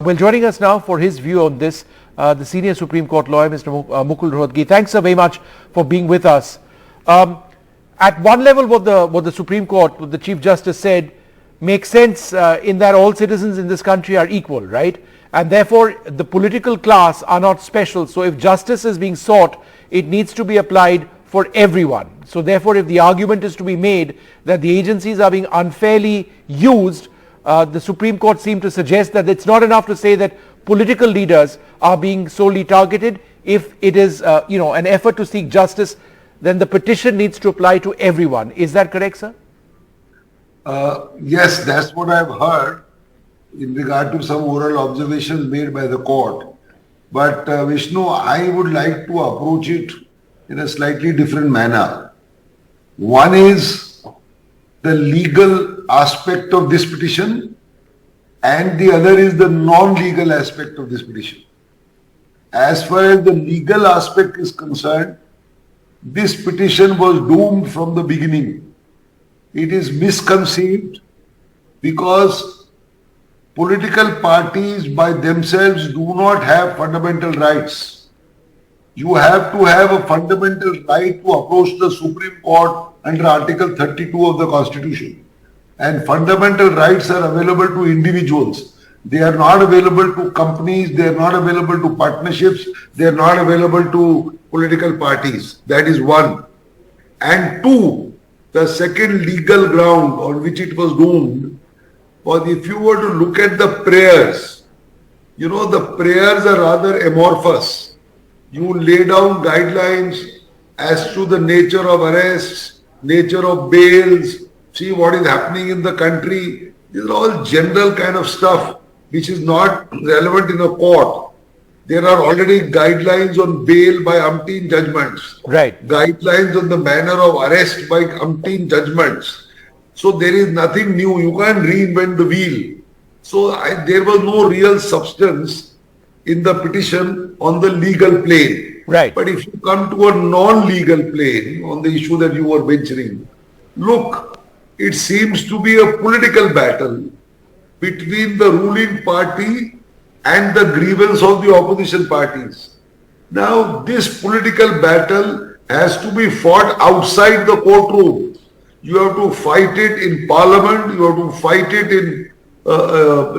Well, joining us now for his view on this, the senior Supreme Court lawyer, Mr. Mukul Rohatgi. Thanks very much for being with us. At one level, what the Supreme Court, what the Chief Justice said, makes sense in that all citizens in this country are equal, right? And therefore, the political class are not special. So if justice is being sought, it needs to be applied for everyone. So therefore, if the argument is to be made that the agencies are being unfairly used, the Supreme Court seemed to suggest that it's not enough to say that political leaders are being solely targeted. If it is, an effort to seek justice, then the petition needs to apply to everyone. Is that correct, sir? Yes, that's what I've heard in regard to some oral observations made by the court. But Vishnu, I would like to approach it in a slightly different manner. One is the legal aspect of this petition, and the other is the non-legal aspect of this petition. As far as the legal aspect is concerned, this petition was doomed from the beginning. It is misconceived because political parties by themselves do not have fundamental rights. You have to have a fundamental right to approach the Supreme Court under Article 32 of the Constitution. And fundamental rights are available to individuals. They are not available to companies, they are not available to partnerships, they are not available to political parties. That is one. And two, the second legal ground on which it was doomed was, if you were to look at the prayers, the prayers are rather amorphous. You lay down guidelines as to the nature of arrests, nature of bails, see what is happening in the country. These are all general kind of stuff which is not relevant in a court. There are already guidelines on bail by umpteen judgments. Right. Guidelines on the manner of arrest by umpteen judgments. So there is nothing new. You can't reinvent the wheel. So there was no real substance in the petition on the legal plane. Right. But if you come to a non-legal plane on the issue that you were mentioning, look, it seems to be a political battle between the ruling party and the grievance of the opposition parties. Now, this political battle has to be fought outside the courtroom. You have to fight it in parliament, you have to fight it in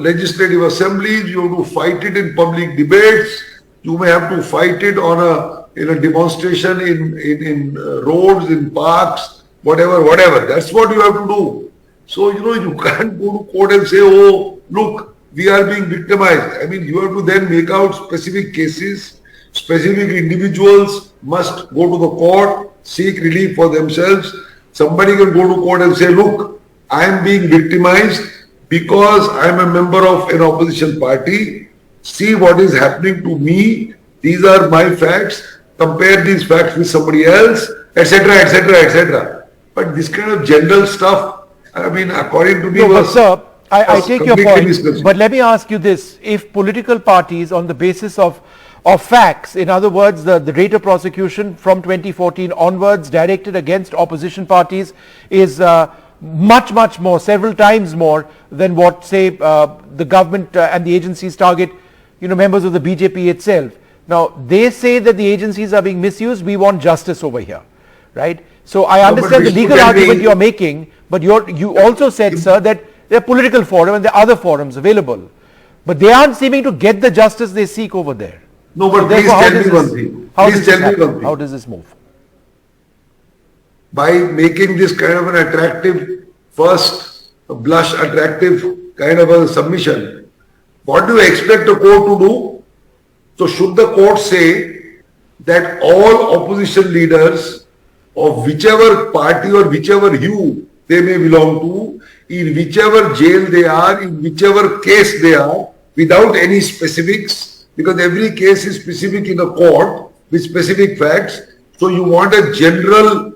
legislative assemblies, you have to fight it in public debates, you may have to fight it in a demonstration in roads, in parks, whatever. That's what you have to do. So, you can't go to court and say, oh, look, we are being victimized. I mean, you have to then make out specific cases. Specific individuals must go to the court, seek relief for themselves. Somebody can go to court and say, look, I am being victimized because I am a member of an opposition party. See what is happening to me. These are my facts. Compare these facts with somebody else, etc., etc. But this kind of general stuff, I mean, according to me, sir, I take your point, but let me ask you this. If political parties on the basis of facts, in other words, the rate of prosecution from 2014 onwards directed against opposition parties is much more, several times more than what, say, the government and the agencies target, members of the BJP itself. Now, they say that the agencies are being misused. We want justice over here, right? So I understand the legal argument you are making, but you also said, sir, that there are political forums and there are other forums available. But they aren't seeming to get the justice they seek over there. No, but please tell me one thing. Please tell me one thing. How does this move? By making this kind of an attractive, first blush attractive kind of a submission, what do you expect a court to do? So should the court say that all opposition leaders of whichever party or whichever hue they may belong to, in whichever jail they are, in whichever case they are, without any specifics, because every case is specific in a court with specific facts. So you want a general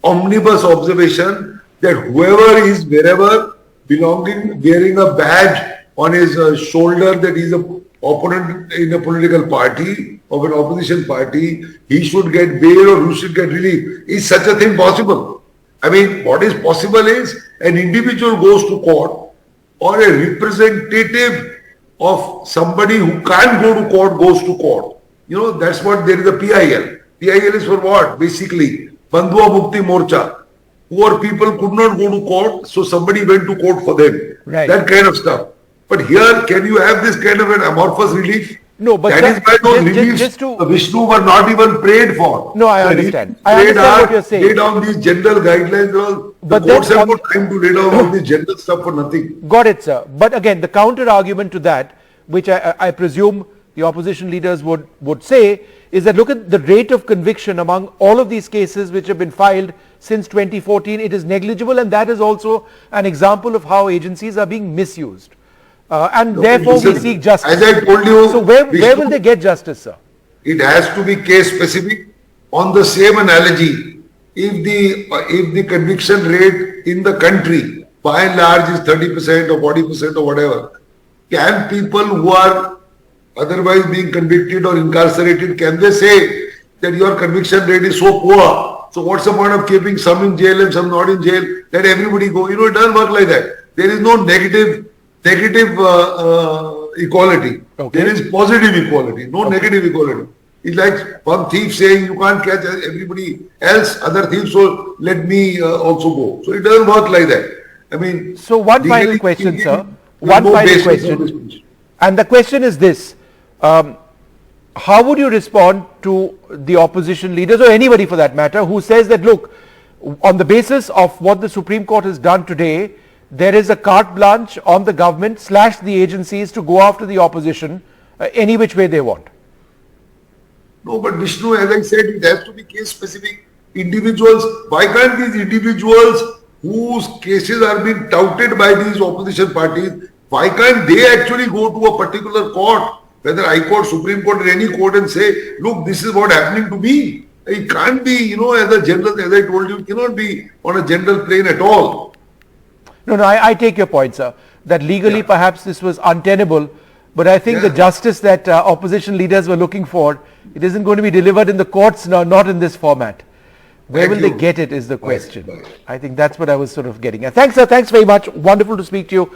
omnibus observation that whoever is wherever belonging, wearing a badge on his shoulder that he is an opponent in a political party, of an opposition party, he should get bail or he should get relief. Is such a thing possible? I mean, what is possible is an individual goes to court or a representative of somebody who can't go to court goes to court. You know, that's what there is a PIL. PIL is for what? Basically, Bandhua Mukti Morcha. Poor people could not go to court, so somebody went to court for them. Right. That kind of stuff. But here, can you have this kind of an amorphous relief? No, but that is why those reliefs, just to Vishnu, were not even prayed for. No, I understand. I understand what you're saying. Lay down these general guidelines. But the courts have no time to lay down all this general stuff for nothing. Got it, sir. But again, the counter argument to that, which I presume the opposition leaders would say, is that look at the rate of conviction among all of these cases which have been filed since 2014. It is negligible, and that is also an example of how agencies are being misused. And therefore we seek justice. As I told you, so where will they get justice, sir? It has to be case specific. On the same analogy, if the conviction rate in the country by and large is 30% or 40% or whatever, can people who are otherwise being convicted or incarcerated, can they say that your conviction rate is so poor? So what's the point of keeping some in jail and some not in jail? Let everybody go. You know, it doesn't work like that. There is no negative equality. Okay. There is positive equality, no negative equality. It's like one thief saying you can't catch everybody else, other thieves, so let me also go. So it doesn't work like that. I mean, so one final question, sir. One final question. And the question is this. How would you respond to the opposition leaders, or anybody for that matter, who says that, look, on the basis of what the Supreme Court has done today, there is a carte blanche on the government / the agencies to go after the opposition any which way they want? No, but Vishnu, as I said, it has to be case specific. Individuals, why can't these individuals whose cases are being touted by these opposition parties, why can't they actually go to a particular court, whether High Court, Supreme Court, or any court, and say, look, this is what happening to me? It can't be, you know, as a general, as I told you, it cannot be on a general plane at all. No, I take your point, sir, that legally perhaps this was untenable, but I think the justice that opposition leaders were looking for, it isn't going to be delivered in the courts now, not in this format. Where will they get it is the question. I think that's what I was sort of getting at. Thanks, sir. Thanks very much. Wonderful to speak to you.